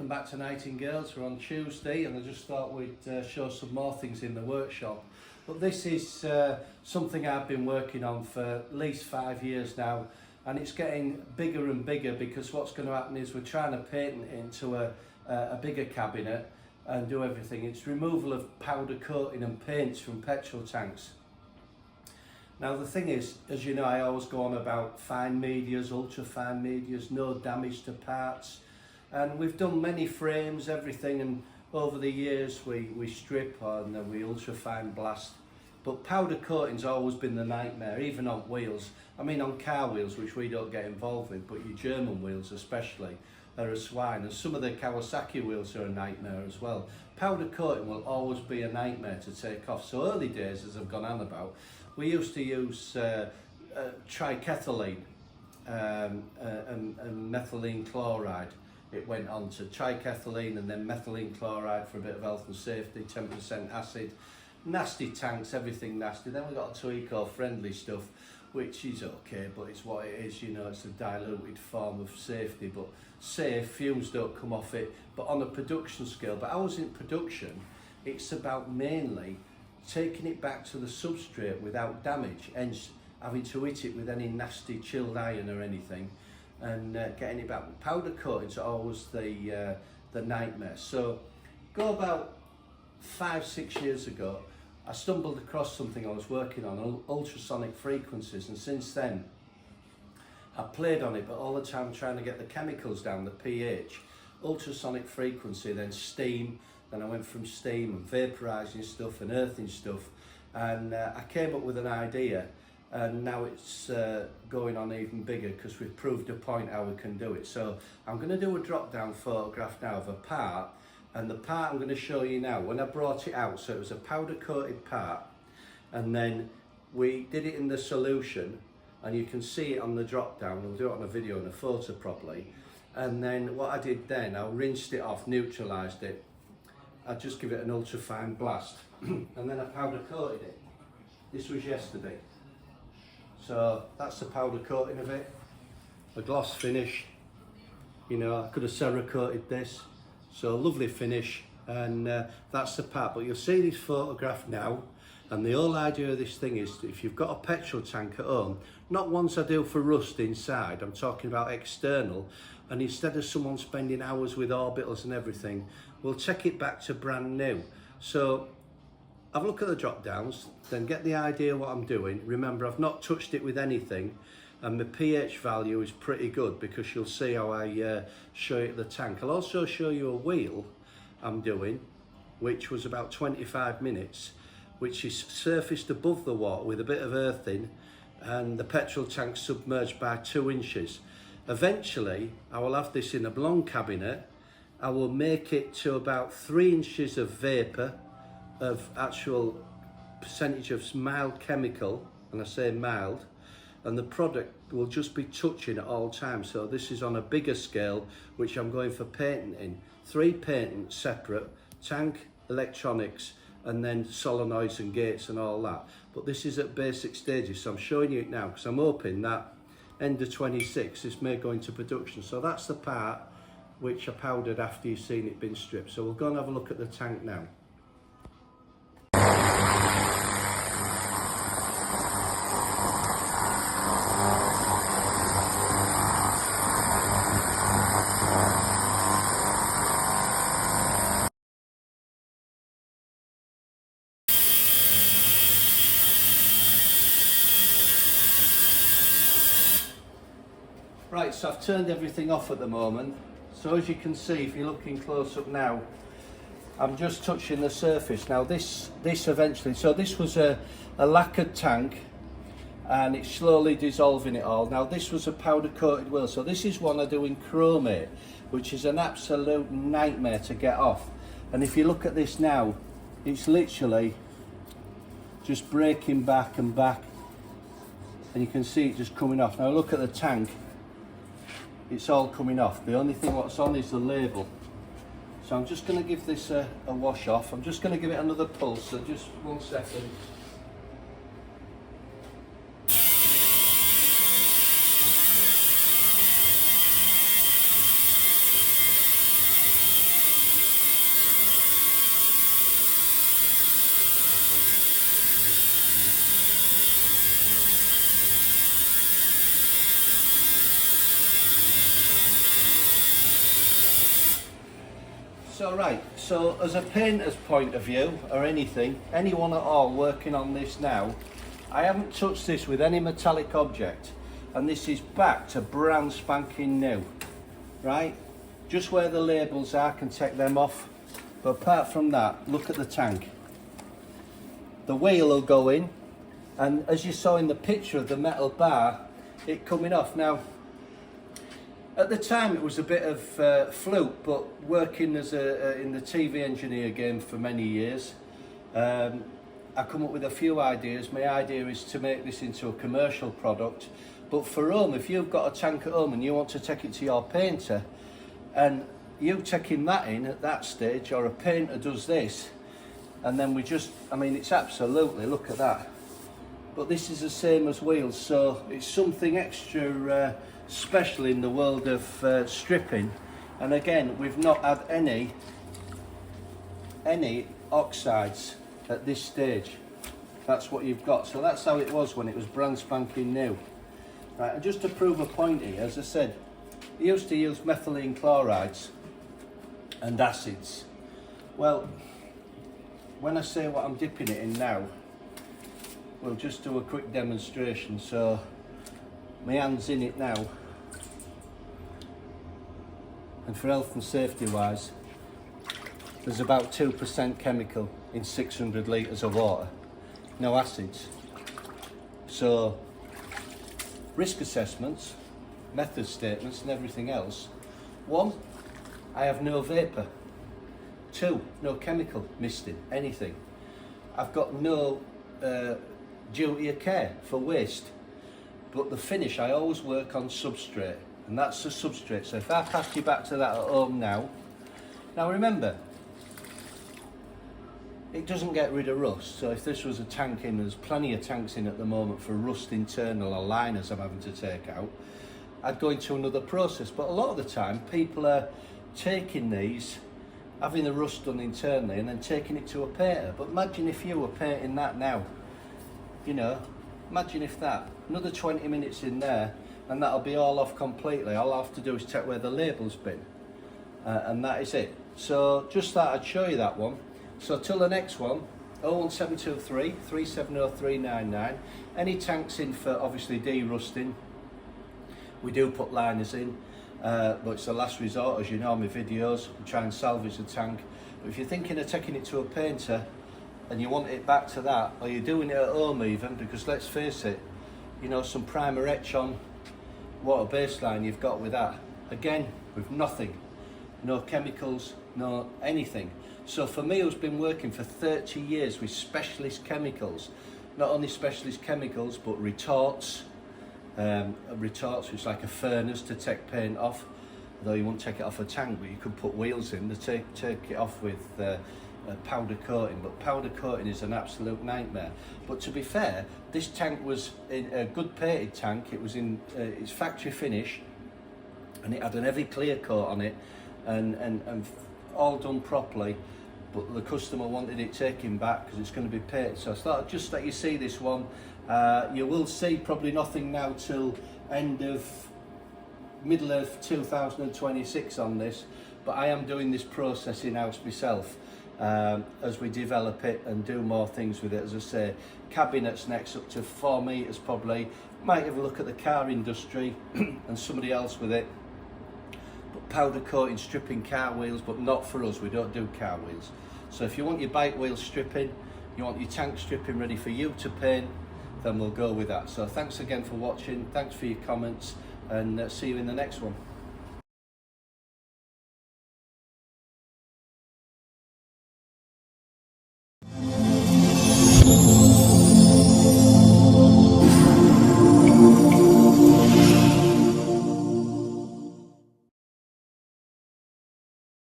welcome back to Nightingales. We're on Tuesday and I just thought we'd show some more things in the workshop. But this is something I've been working on for at least 5 years now, and it's getting bigger and bigger because what's going to happen is we're trying to patent it into a bigger cabinet and do everything. It's removal of powder coating and paints from petrol tanks. Now the thing is, as you know, I always go on about fine medias, ultra fine medias, no damage to parts. And we've done many frames, everything, and over the years we strip and then we ultra fine blast. But powder coating's always been the nightmare, even on wheels. I mean on car wheels, which we don't get involved with, but your German wheels especially are a swine. And some of the Kawasaki wheels are a nightmare as well. Powder coating will always be a nightmare to take off. So early days, as I've gone on about, we used to use trikethylene and methylene chloride. It went on to trikethylene and then methylene chloride for a bit of health and safety, 10% acid. Nasty tanks, everything nasty. Then we got to eco-friendly stuff, which is okay, but it's what it is, you know, it's a diluted form of safety, but safe, fumes don't come off it, but on a production scale. But ours in production, it's about mainly taking it back to the substrate without damage, hence having to hit it with any nasty chilled iron or anything, and getting it back. Powder coating's always the nightmare. So go about 5-6 years ago, I stumbled across something I was working on, ultrasonic frequencies, and since then I played on it, but all the time trying to get the chemicals down, the pH, ultrasonic frequency, then steam, then I went from steam and vaporising stuff and earthing stuff, and I came up with an idea, and now it's going on even bigger because we've proved a point how we can do it. So I'm going to do a drop down photograph now of a part, and the part I'm going to show you now, when I brought it out, so it was a powder coated part, and then we did it in the solution, and you can see it on the drop down. We'll do it on a video and a photo probably. And then what I did then, I rinsed it off, neutralised it. I just give it an ultra fine blast and then I powder coated it. This was yesterday. So that's the powder coating of it. A gloss finish. You know, I could have Cerakoted this. So lovely finish, and that's the part. But you'll see this photograph now, and the whole idea of this thing is if you've got a petrol tank at home, not ones I do for rust inside, I'm talking about external, and instead of someone spending hours with orbitals and everything, we'll take it back to brand new. So have a look at the drop downs, then get the idea what I'm doing. Remember, I've not touched it with anything, and the pH value is pretty good because you'll see how I show you the tank. I'll also show you a wheel I'm doing, which was about 25 minutes, which is surfaced above the water with a bit of earthing, and the petrol tank submerged by 2 inches. Eventually, I will have this in a blonde cabinet. I will make it to about 3 inches of vapour, of actual percentage of mild chemical, and I say mild, and the product will just be touching at all times. So this is on a bigger scale, which I'm going for patenting. 3 patents separate, tank, electronics, and then solenoids and gates and all that. But this is at basic stages, so I'm showing you it now because I'm hoping that end of 26 this may go into production. So that's the part which I powdered after you've seen it been stripped. So we'll go and have a look at the tank now. Right, so I've turned everything off at the moment. So as you can see, if you're looking close up now, I'm just touching the surface. Now this eventually, so this was a lacquered tank, and it's slowly dissolving it all. Now this was a powder coated wheel, so this is one I do in chromate, which is an absolute nightmare to get off. And if you look at this now, it's literally just breaking back and back, and you can see it just coming off. Now look at the tank. It's all coming off. The only thing what's on is the label. So I'm just going to give this a wash off. I'm just going to give it another pulse, so just 1 second. So right, so as a painter's point of view, or anything, anyone at all working on this now, I haven't touched this with any metallic object, and this is back to brand spanking new, right? Just where the labels are, I can take them off, but apart from that, look at the tank. The wheel will go in, and as you saw in the picture of the metal bar, it coming off. Now, at the time it was a bit of fluke, but working as in the TV engineer game for many years, I come up with a few ideas. My idea is to make this into a commercial product, but for home, if you've got a tank at home and you want to take it to your painter, and you taking that in at that stage, or a painter does this, and then we just, I mean, it's absolutely, look at that. But this is the same as wheels, so it's something extra special in the world of stripping. And again, we've not had any oxides at this stage. That's what you've got. So that's how it was when it was brand spanking new. Right, and just to prove a point here, as I said, we used to use methylene chlorides and acids. Well, when I say what I'm dipping it in now, we'll just do a quick demonstration. So my hand's in it now, and for health and safety wise, there's about 2% chemical in 600 litres of water, no acids. So risk assessments, method statements and everything else: 1, I have no vapour. 2, no chemical misting, anything. I've got no duty of care for waste. But the finish, I always work on substrate, and that's the substrate. So if I pass you back to that at home now remember, it doesn't get rid of rust. So if this was a tank in, there's plenty of tanks in at the moment for rust internal or liners I'm having to take out, I'd go into another process. But a lot of the time, people are taking these, having the rust done internally, and then taking it to a painter. But imagine if you were painting that now, you know, imagine if that, another 20 minutes in there, and that'll be all off completely. All I have to do is check where the label's been, and that is it. So just thought I'd show you that one. So till the next one, 01723 370 399. Any tanks in for obviously de-rusting, we do put liners in, but it's the last resort, as you know, my videos, we try and salvage the tank. But if you're thinking of taking it to a painter and you want it back to that, or you're doing it at home even, because let's face it, you know, some primer etch on, what a baseline you've got with that. Again, with nothing, no chemicals, no anything. So for me, who's been working for 30 years with specialist chemicals, not only specialist chemicals, but retorts, which is like a furnace to take paint off, though you won't take it off a tank, but you could put wheels in to take it off with powder coating. But powder coating is an absolute nightmare. But to be fair, this tank was in a good painted tank. It was in its factory finish, and it had an heavy clear coat on it, and all done properly. But the customer wanted it taken back because it's going to be painted. So I thought I'd just let you see this one. You will see probably nothing now till middle of 2026 on this, but I am doing this process in-house myself as we develop it and do more things with it. As I say, cabinets next, up to 4 metres probably. Might have a look at the car industry and somebody else with it. But powder coating, stripping car wheels, but not for us, we don't do car wheels. So if you want your bike wheel stripping, you want your tank stripping ready for you to paint, then we'll go with that. So thanks again for watching, thanks for your comments, and see you in the next one.